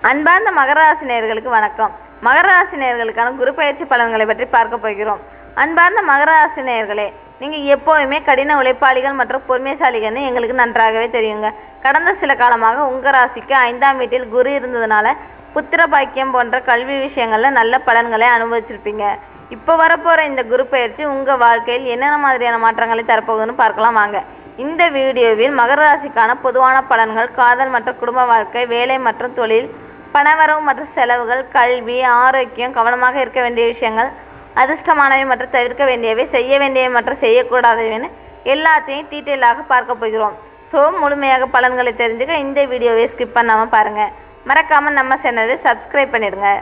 அன்பார்ந்த மகர ராசி நேயர்களுக்கு வணக்கம். மகர ராசி நேயர்களுக்கான குரு பயிற்சி பலன்களை பற்றி பார்க்க போகிறோம். அன்பார்ந்த மகர ராசி நேயர்களே, நீங்கள் எப்போவுமே கடின உழைப்பாளிகள் மற்றும் பொறுமைசாலிகள்னு எங்களுக்கு நன்றாகவே தெரியுங்க. கடந்த சில காலமாக உங்கள் ராசிக்கு 5ஆம் வீட்டில் குரு இருந்ததுனால புத்திர பாக்கியம் போன்ற கல்வி விஷயங்களில் நல்ல பலன்களை அனுபவிச்சிருப்பீங்க. இப்போ வரப்போகிற இந்த குரு பயிற்சி உங்கள் வாழ்க்கையில் என்னென்ன மாதிரியான மாற்றங்களை தரப்போகுதுன்னு பார்க்கலாம் வாங்க. இந்த வீடியோவில் மகர ராசிக்கான பொதுவான பலன்கள், காதல் மற்றும் குடும்ப வாழ்க்கை, வேலை மற்றும் தொழில், பணவரவு மற்றும் செலவுகள், கல்வி, ஆரோக்கியம், கவனமாக இருக்க வேண்டிய விஷயங்கள், அதிர்ஷ்டமானவை மற்றும் தவிர்க்க வேண்டியவை, செய்ய வேண்டியவை மற்றும் செய்யக்கூடாதவைன்னு எல்லாத்தையும் டீட்டெயிலாக பார்க்க போகிறோம். ஸோ முழுமையாக பலன்களை தெரிஞ்சுக்க இந்த வீடியோவை ஸ்கிப் பண்ணாமல் பாருங்கள். மறக்காமல் நம்ம சேனலை சப்ஸ்கிரைப் பண்ணிடுங்க.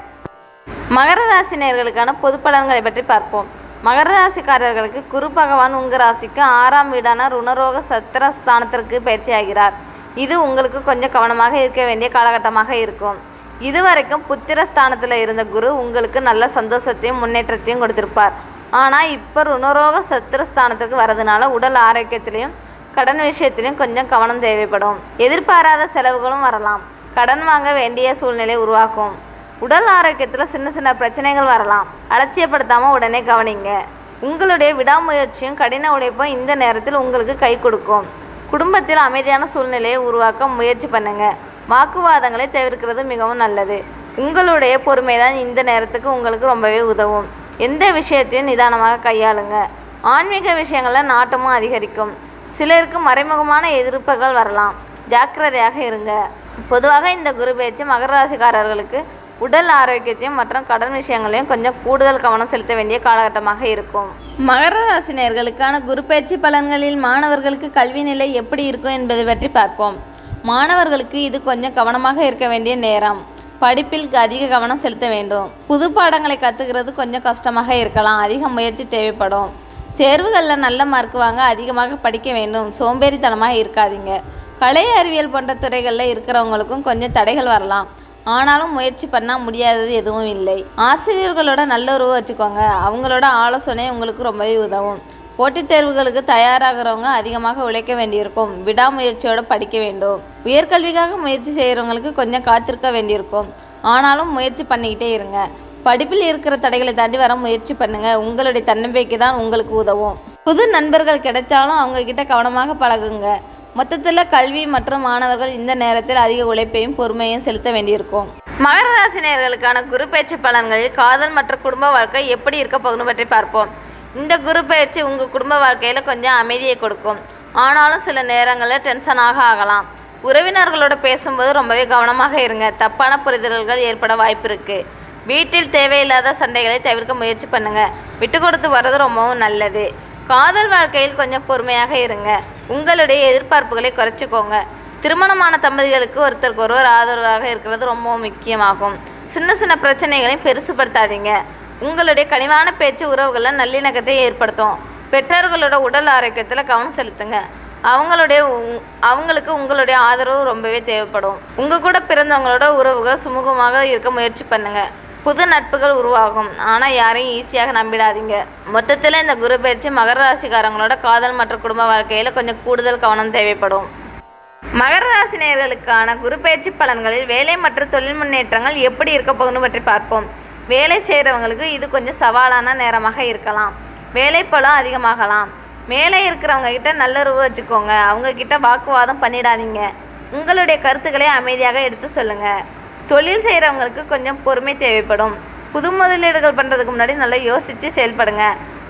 மகர ராசி நேயர்களுக்கான பொது பலன்களை பற்றி பார்ப்போம். மகர ராசிக்காரர்களுக்கு குரு பகவான் உங்கள் ராசிக்கு 6ஆம் வீடான ருணரோக சத்திர ஸ்தானத்திற்கு பயிற்சியாகிறார். இது உங்களுக்கு கொஞ்சம் கவனமாக இருக்க வேண்டிய காலகட்டமாக இருக்கும். இதுவரைக்கும் புத்திர ஸ்தானத்தில் இருந்த குரு உங்களுக்கு நல்ல சந்தோஷத்தையும் முன்னேற்றத்தையும் கொடுத்திருப்பார். ஆனால் இப்போ ருணரோக சத்திர ஸ்தானத்துக்கு வரதுனால உடல் ஆரோக்கியத்திலையும் கடன் விஷயத்திலையும் கொஞ்சம் கவனம் தேவைப்படும். எதிர்பாராத செலவுகளும் வரலாம். கடன் வாங்க வேண்டிய சூழ்நிலை உருவாக்கும். உடல் ஆரோக்கியத்தில் சின்ன சின்ன பிரச்சனைகள் வரலாம். அலட்சியப்படுத்தாமல் உடனே கவனிங்க. உங்களுடைய விடாமுயற்சியும் கடின உழைப்பும் இந்த நேரத்தில் உங்களுக்கு கை கொடுக்கும். குடும்பத்தில் அமைதியான சூழ்நிலையை உருவாக்க முயற்சி பண்ணுங்க. வாக்குவாதங்களை தவிர்க்கிறது மிகவும் நல்லது. உங்களுடைய பொறுமை தான் இந்த நேரத்துக்கு உங்களுக்கு ரொம்பவே உதவும். எந்த விஷயத்தையும் நிதானமாக கையாளுங்க. ஆன்மீக விஷயங்களில் நாட்டமும் அதிகரிக்கும். சிலருக்கு மறைமுகமான எதிர்ப்புகள் வரலாம். ஜாக்கிரதையாக இருங்க. பொதுவாக இந்த குரு பயிற்சி மகர ராசிக்காரர்களுக்கு உடல் ஆரோக்கியத்தையும் மற்றும் கடன் விஷயங்களையும் கொஞ்சம் கூடுதல் கவனம் செலுத்த வேண்டிய காலகட்டமாக இருக்கும். மகர ராசி நேயர்களுக்கான குரு பயிற்சி பலன்களில் மாணவர்களுக்கு கல்வி நிலை எப்படி இருக்கும் என்பதை பற்றி பார்ப்போம். மாணவர்களுக்கு இது கொஞ்சம் கவனமாக இருக்க வேண்டிய நேரம். படிப்பில் அதிக கவனம் செலுத்த வேண்டும். புது பாடங்களை கற்றுக்கிறது கொஞ்சம் கஷ்டமாக இருக்கலாம். அதிக முயற்சி தேவைப்படும். தேர்வுகளில் நல்ல மார்க் வாங்க அதிகமாக படிக்க வேண்டும். சோம்பேறித்தனமாக இருக்காதீங்க. கலை, அறிவியல் போன்ற துறைகளில் இருக்கிறவங்களுக்கும் கொஞ்சம் தடைகள் வரலாம். ஆனாலும் முயற்சி பண்ணால் முடியாதது எதுவும் இல்லை. ஆசிரியர்களோட நல்ல உறவு வச்சுக்கோங்க. அவங்களோட ஆலோசனை உங்களுக்கு ரொம்பவே உதவும். போட்டித் தேர்வுகளுக்கு தயாராகிறவங்க அதிகமாக உழைக்க வேண்டியிருக்கும். விடாமுயற்சியோடு படிக்க வேண்டும். உயர்கல்விக்காக முயற்சி செய்கிறவங்களுக்கு கொஞ்சம் காத்திருக்க வேண்டியிருக்கும். ஆனாலும் முயற்சி பண்ணிக்கிட்டே இருங்க. படிப்பில் இருக்கிற தடைகளை தாண்டி வர முயற்சி பண்ணுங்க. உங்களுடைய தன்னம்பிக்கை தான் உங்களுக்கு உதவும். புது நண்பர்கள் கிடைச்சாலும் அவங்கக்கிட்ட கவனமாக பழகுங்க. மொத்தத்தில் கல்வி மற்றும் மாணவர்கள் இந்த நேரத்தில் அதிக உழைப்பையும் பொறுமையும் செலுத்த வேண்டியிருக்கும். மகர ராசி நேயர்களுக்கான குரு பயிற்சி பலன்களில் காதல் மற்றும் குடும்ப வாழ்க்கை எப்படி இருக்க போகுதுன்னு பற்றி பார்ப்போம். இந்த குரு பயிற்சி உங்கள் குடும்ப வாழ்க்கையில் கொஞ்சம் அமைதியை கொடுக்கும். ஆனாலும் சில நேரங்களில் டென்ஷனாக ஆகலாம். உறவினர்களோட பேசும்போது ரொம்பவே கவனமாக இருங்க. தப்பான புரிதல்கள் ஏற்பட வாய்ப்பு இருக்குது. வீட்டில் தேவையில்லாத சண்டைகளை தவிர்க்க முயற்சி பண்ணுங்கள். விட்டு கொடுத்து வர்றது ரொம்பவும் நல்லது. காதல் வாழ்க்கையில் கொஞ்சம் பொறுமையாக இருங்க. உங்களுடைய எதிர்பார்ப்புகளை குறைச்சிக்கோங்க. திருமணமான தம்பதிகளுக்கு ஒருத்தருக்கு ஒருவர் ஆதரவாக இருக்கிறது ரொம்பவும் முக்கியமாகும். சின்ன சின்ன பிரச்சனைகளையும் பெருசுப்படுத்தாதீங்க. உங்களுடைய கனிவான பேச்சு உறவுகளில் நல்லிணக்கத்தை ஏற்படுத்தும். பெற்றோர்களோட உடல் ஆரோக்கியத்தில் கவனம் செலுத்துங்க. அவங்களுக்கு உங்களுடைய ஆதரவு ரொம்பவே தேவைப்படும். உங்கள் கூட பிறந்தவங்களோட உறவுகள் சுமூகமாக இருக்க முயற்சி பண்ணுங்க. புது நட்புகள் உருவாகும். ஆனால் யாரையும் ஈஸியாக நம்பிடாதீங்க. மொத்தத்தில் இந்த குரு பயிற்சி மகர ராசிக்காரங்களோட காதல் மற்றும் குடும்ப வாழ்க்கையில் கொஞ்சம் கூடுதல் கவனம் தேவைப்படும். மகர ராசி நேயர்களுக்கான குரு பயிற்சி பலன்களில் வேலை மற்றும் தொழில் முன்னேற்றங்கள் எப்படி இருக்க போகுதுன்னு பற்றி பார்ப்போம். வேலை செய்கிறவங்களுக்கு இது கொஞ்சம் சவாலான நேரமாக இருக்கலாம். வேலைப்பளம் அதிகமாகலாம். மேலே இருக்கிறவங்க கிட்ட நல்லுறவு வச்சுக்கோங்க. அவங்கக்கிட்ட வாக்குவாதம் பண்ணிடாதீங்க. உங்களுடைய கருத்துக்களை அமைதியாக எடுத்து சொல்லுங்கள். தொழில் செய்கிறவங்களுக்கு கொஞ்சம் பொறுமை தேவைப்படும். புது முதலீடுகள் பண்ணுறதுக்கு முன்னாடி நல்லா யோசித்து செயல்படுங்க.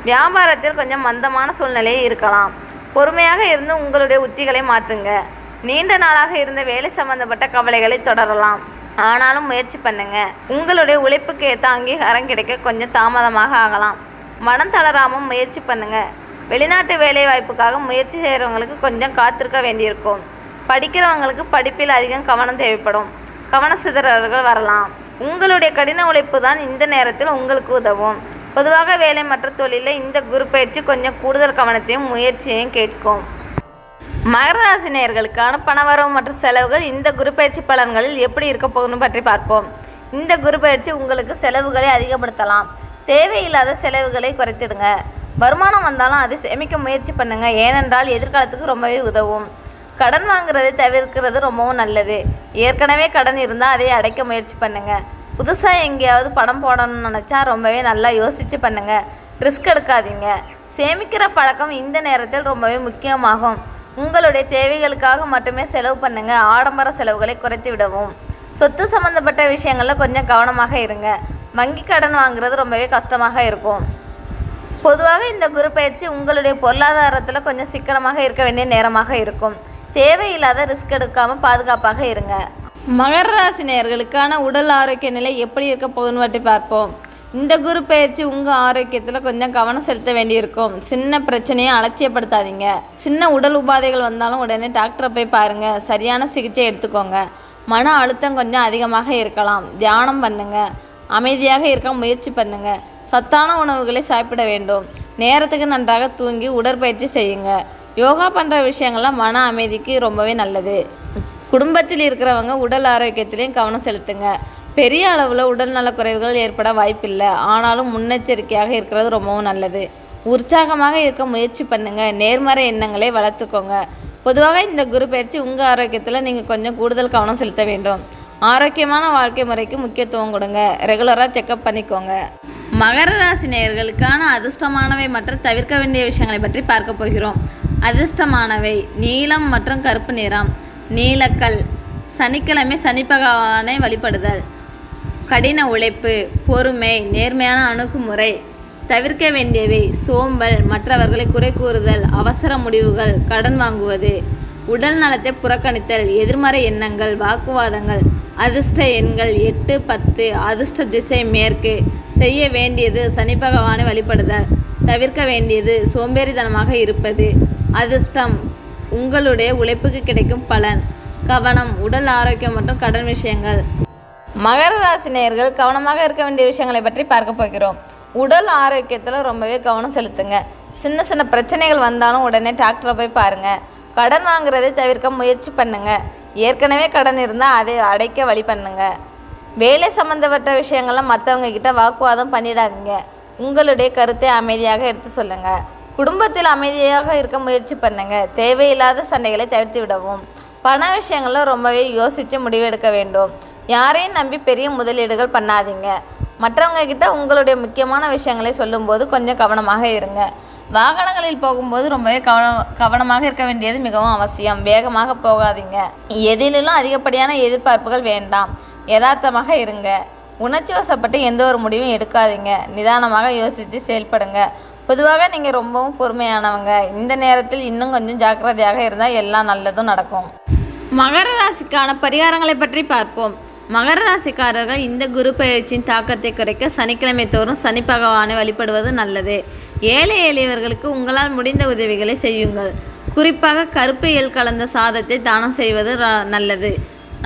வியாபாரத்தில் கொஞ்சம் மந்தமான சூழ்நிலையே இருக்கலாம். பொறுமையாக இருந்து உங்களுடைய உத்திகளை மாற்றுங்க. நீண்ட நாளாக இருந்த வேலை சம்பந்தப்பட்ட கவலைகளை தொடரலாம். ஆனாலும் முயற்சி பண்ணுங்க. உங்களுடைய உழைப்புக்கு ஏற்ற அங்கீகாரம் கிடைக்க கொஞ்சம் தாமதமாக ஆகலாம். மனம் தளராமல் முயற்சி பண்ணுங்க. வெளிநாட்டு வேலை வாய்ப்புக்காக முயற்சி செய்கிறவங்களுக்கு கொஞ்சம் காத்திருக்க வேண்டியிருக்கும். படிக்கிறவங்களுக்கு படிப்பில் அதிகம் கவனம் தேவைப்படும். கவன சிதறல்கள் வரலாம். உங்களுடைய கடின உழைப்பு தான் இந்த நேரத்தில் உங்களுக்கு உதவும். பொதுவாக வேலை மற்றும் தொழிலில் இந்த குரு பயிற்சி கொஞ்சம் கூடுதல் கவனத்தையும் முயற்சியையும் கேட்கும். மகர ராசி நேயர்களுக்கான பணவரவு மற்றும் செலவுகள் இந்த குரு பயிற்சி பலன்களில் எப்படி இருக்க போகுதுன்னு பற்றி பார்ப்போம். இந்த குரு பயிற்சி உங்களுக்கு செலவுகளை அதிகப்படுத்தலாம். தேவையில்லாத செலவுகளை குறைத்திடுங்க. வருமானம் வந்தாலும் அதை சேமிக்க முயற்சி பண்ணுங்க. ஏனென்றால் எதிர்காலத்துக்கு ரொம்பவே உதவும். கடன் வாங்குறதை தவிர்க்கிறது ரொம்பவும் நல்லது. ஏற்கனவே கடன் இருந்தால் அதை அடைக்க முயற்சி பண்ணுங்க. புதுசாக எங்கேயாவது பணம் போடணும்னு நினச்சா ரொம்பவே நல்லா யோசித்து பண்ணுங்க. ரிஸ்க் எடுக்காதீங்க. சேமிக்கிற பழக்கம் இந்த நேரத்தில் ரொம்பவே முக்கியமாகும். உங்களுடைய தேவைகளுக்காக மட்டுமே செலவு பண்ணுங்க. ஆடம்பர செலவுகளை குறைத்து விடவும். சொத்து சம்மந்தப்பட்ட விஷயங்களில் கொஞ்சம் கவனமாக இருங்க. வங்கி கடன் வாங்குறது ரொம்பவே கஷ்டமாக இருக்கும். பொதுவாக இந்த குரு பயிற்சி உங்களுடைய பொருளாதாரத்தில் கொஞ்சம் சிக்கனமாக இருக்க வேண்டிய நேரமாக இருக்கும். தேவையில்லாத ரிஸ்க் எடுக்காமல் பாதுகாப்பாக இருங்க. மகர ராசி நேயர்களுக்கான உடல் ஆரோக்கிய நிலை எப்படி இருக்க போகுதுன்னு பற்றி பார்ப்போம். இந்த குரு பயிற்சி உங்கள் ஆரோக்கியத்தில் கொஞ்சம் கவனம் செலுத்த வேண்டியிருக்கும். சின்ன பிரச்சனையை அலட்சியப்படுத்தாதீங்க. சின்ன உடல் உபாதைகள் வந்தாலும் உடனே டாக்டரை போய் பாருங்கள். சரியான சிகிச்சை எடுத்துக்கோங்க. மன அழுத்தம் கொஞ்சம் அதிகமாக இருக்கலாம். தியானம் பண்ணுங்க. அமைதியாக இருக்க முயற்சி பண்ணுங்க. சத்தான உணவுகளை சாப்பிட வேண்டும். நேரத்துக்கு நன்றாக தூங்கி உடற்பயிற்சி செய்யுங்க. யோகா பண்ணுற விஷயங்கள்லாம் மன அமைதிக்கு ரொம்பவே நல்லது. குடும்பத்தில் இருக்கிறவங்க உடல் ஆரோக்கியத்திலையும் கவனம் செலுத்துங்க. பெரிய அளவில் உடல் நலக்குறைவுகள் ஏற்பட வாய்ப்பில்லை. ஆனாலும் முன்னெச்சரிக்கையாக இருக்கிறது ரொம்பவும் நல்லது. உற்சாகமாக இருக்க முயற்சி பண்ணுங்க. நேர்மறை எண்ணங்களை வளர்த்துக்கோங்க. பொதுவாக இந்த குரு பயிற்சி உங்கள் ஆரோக்கியத்தில் நீங்கள் கொஞ்சம் கூடுதல் கவனம் செலுத்த வேண்டும். ஆரோக்கியமான வாழ்க்கை முறைக்கு முக்கியத்துவம் கொடுங்க. ரெகுலராக செக்கப் பண்ணிக்கோங்க. மகர ராசி நேயர்களுக்கான அதிர்ஷ்டமானவை மற்றும் தவிர்க்க வேண்டிய விஷயங்களை பற்றி பார்க்க போகிறோம். அதிர்ஷ்டமானவை நீலம் மற்றும் கருப்பு நிறம், நீலக்கல், சனிக்கிழமை சனி பகவானை வழிபடுதல், கடின உழைப்பு, பொறுமை, நேர்மையான அணுகுமுறை. தவிர்க்க வேண்டியவை சோம்பல், மற்றவர்களை குறை கூறுதல், அவசர முடிவுகள், கடன் வாங்குவது, உடல் நலத்தை புறக்கணித்தல், எதிர்மறை எண்ணங்கள், வாக்குவாதங்கள். அதிர்ஷ்ட எண்கள் 8, 10. அதிர்ஷ்ட திசை மேற்கு. செய்ய வேண்டியது சனி பகவானை வழிபடுதல். தவிர்க்க வேண்டியது சோம்பேறித்தனமாக இருப்பது. அதிர்ஷ்டம் உங்களுடைய உழைப்புக்கு கிடைக்கும் பலன். கவனம் உடல் ஆரோக்கியம் மற்றும் கடன் விஷயங்கள். மகர ராசி நேயர்கள் கவனமாக இருக்க வேண்டிய விஷயங்களை பற்றி பார்க்க போகிறோம். உடல் ஆரோக்கியத்தில் ரொம்பவே கவனம் செலுத்துங்க. சின்ன சின்ன பிரச்சனைகள் வந்தாலும் உடனே டாக்டரை போய் பாருங்கள். கடன் வாங்குறதை தவிர்க்க முயற்சி பண்ணுங்க. ஏற்கனவே கடன் இருந்தால் அதை அடைக்க வழி பண்ணுங்க. வேலை சம்மந்தப்பட்ட விஷயங்கள்லாம் மற்றவங்க கிட்ட வாக்குவாதம் பண்ணிடாதீங்க. உங்களுடைய கருத்தை அமைதியாக எடுத்து சொல்லுங்க. குடும்பத்தில் அமைதியாக இருக்க முயற்சி பண்ணுங்க. தேவையில்லாத சண்டைகளை தவிர்த்து விடவும். பண விஷயங்களில் ரொம்பவே யோசித்து முடிவெடுக்க வேண்டும். யாரையும் நம்பி பெரிய முதலீடுகள் பண்ணாதீங்க. மற்றவங்க கிட்ட உங்களுடைய முக்கியமான விஷயங்களை சொல்லும்போது கொஞ்சம் கவனமாக இருங்க. வாகனங்களில் போகும்போது ரொம்பவே கவனமாக இருக்க வேண்டியது மிகவும் அவசியம். வேகமாக போகாதீங்க. எதிலும் அதிகப்படியான எதிர்பார்ப்புகள் வேண்டாம். யதார்த்தமாக இருங்க. உணர்ச்சி வசப்பட்டு எந்த ஒரு முடிவும் எடுக்காதீங்க. நிதானமாக யோசித்து செயல்படுங்க. பொதுவாக நீங்கள் ரொம்பவும் பொறுமையானவங்க. இந்த நேரத்தில் இன்னும் கொஞ்சம் ஜாக்கிரதையாக இருந்தால் எல்லாம் நல்லதும் நடக்கும். மகர ராசிக்கான பரிகாரங்களை பற்றி பார்ப்போம். மகர ராசிக்காரர்கள் இந்த குரு பயிற்சியின் தாக்கத்தை குறைக்க சனிக்கிழமை தோறும் சனி பகவானை வழிபடுவது நல்லது. ஏழை எளியவர்களுக்கு உங்களால் முடிந்த உதவிகளை செய்யுங்கள். குறிப்பாக கருப்பு எள் கலந்த சாதத்தை தானம் செய்வது நல்லது.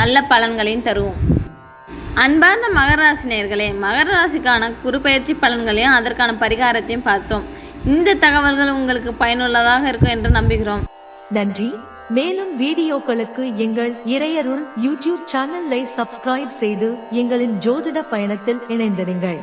நல்ல பலன்களையும் தரும். அன்பார்ந்த மகர ராசி நேயர்களே, மகர ராசிக்கான குரு பயிற்சி பலன்களையும் அதற்கான பரிகாரத்தையும் பார்த்தோம். இந்த தகவல்கள் உங்களுக்கு பயனுள்ளதாக இருக்கும் என்று நம்புகிறோம். நன்றி. மேலும் வீடியோக்களுக்கு எங்கள் இறையருள் யூடியூப் சேனலை சப்ஸ்கிரைப் செய்து எங்களின் ஜோதிட பயணத்தில் இணைந்திருங்கள்.